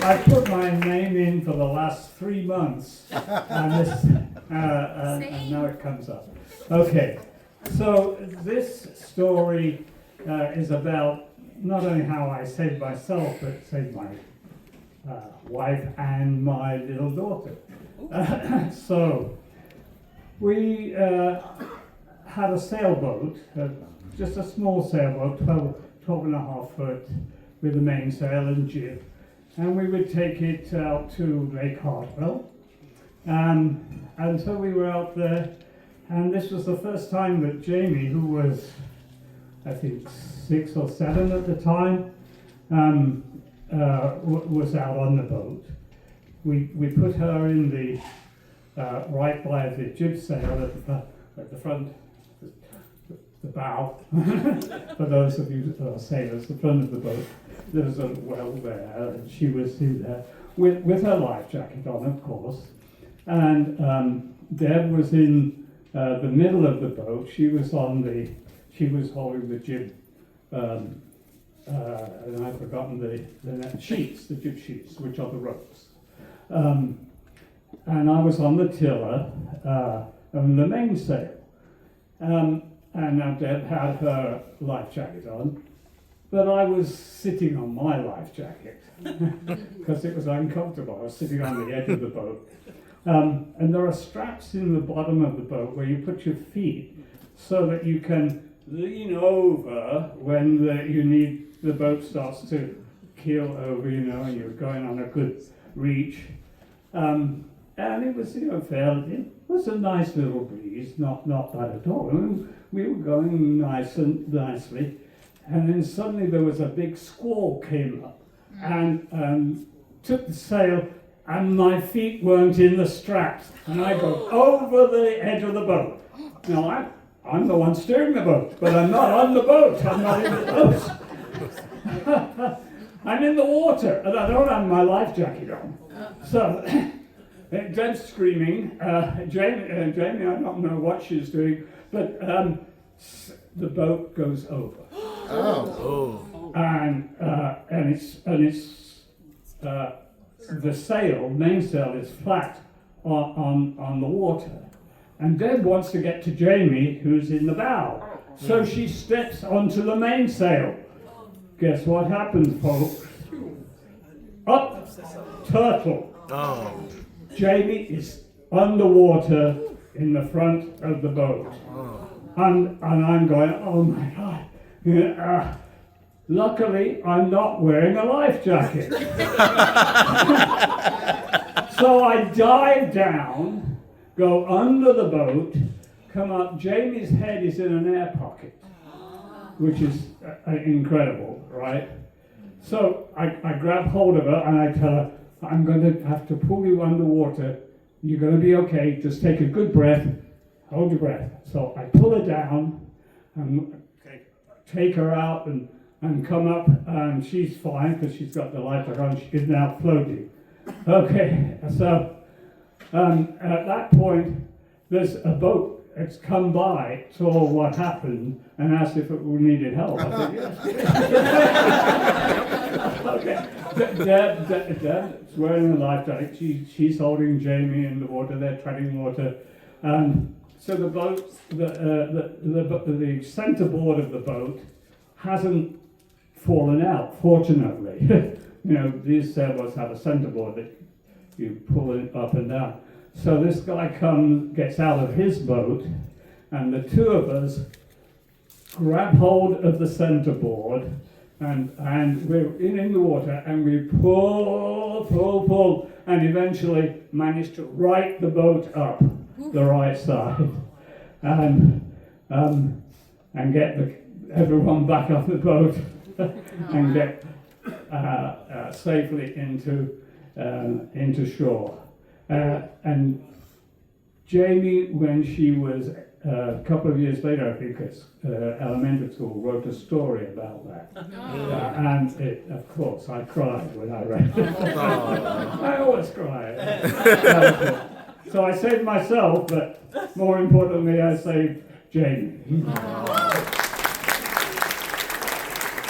I put my name in for the last 3 months, and now it comes up. Okay, so this story is about not only how I saved myself, but saved my wife and my little daughter. So we had a sailboat, just a small sailboat, 12 and a half foot, with a mainsail and jib. And we would take it out to Lake Hartwell. And so we were out there, and this was the first time that Jamie, who was, I think, 6 or 7 at the time, was out on the boat. We put her in the right by the jib sail at the front, the bow, for those of you that are sailors, the front of the boat. There was a well there, and she was in there with her life jacket on, of course. And Deb was in the middle of the boat. She was holding the jib, and I've forgotten the sheets, the jib sheets, which are the ropes. And I was on the tiller, on the mainsail. And now Deb had her life jacket on, but I was sitting on my life jacket because it was uncomfortable. I was sitting on the edge of the boat. And there are straps in the bottom of the boat where you put your feet so that you can lean over when the boat starts to keel over, and you're going on a good reach. And it was, fairly, it was a nice little breeze, not bad at all. We were going nicely, and then suddenly there was a big squall came up and took the sail, and my feet weren't in the straps, and I go over the edge of the boat. Now I'm the one steering the boat, but I'm not on the boat. I'm not in the boat. I'm in the water, and I don't have my life jacket on. So Deb's screaming. Jamie, I don't know what she's doing, but the boat goes over. And it's the mainsail is flat on the water. And Deb wants to get to Jamie, who's in the bow. So she steps onto the mainsail. Guess what happens, folks? Up, turtle. Jamie is underwater in the front of the boat. And I'm going, oh my God. Luckily, I'm not wearing a life jacket. So I dive down, go under the boat, come up. Jamie's head is in an air pocket, which is incredible, right? So I grab hold of her and I tell her, I'm going to have to pull you underwater. You're going to be okay. Just take a good breath. Hold your breath. So I pull her down and take her out and come up, and she's fine because she's got the life jacket on. She is now floating. Okay, so at that point, there's a boat that's come by, saw what happened, and asked if it needed help. I said, yes. Okay. Deb's wearing a life jacket. She's holding Jamie in the water. They're treading water. So the boat, the centerboard of the boat hasn't fallen out, fortunately. These sailboats have a centerboard that you pull it up and down. So this guy gets out of his boat, and the two of us grab hold of the centerboard, and we're in the water, and we pull, and eventually manage to right the boat up the right side, and get everyone back on the boat, and get safely into shore. And Jamie, when she was a couple of years later, I think it's elementary school, wrote a story about that. And of course, I cried when I read it. I always cry. So I saved myself, but more importantly, I saved Jamie.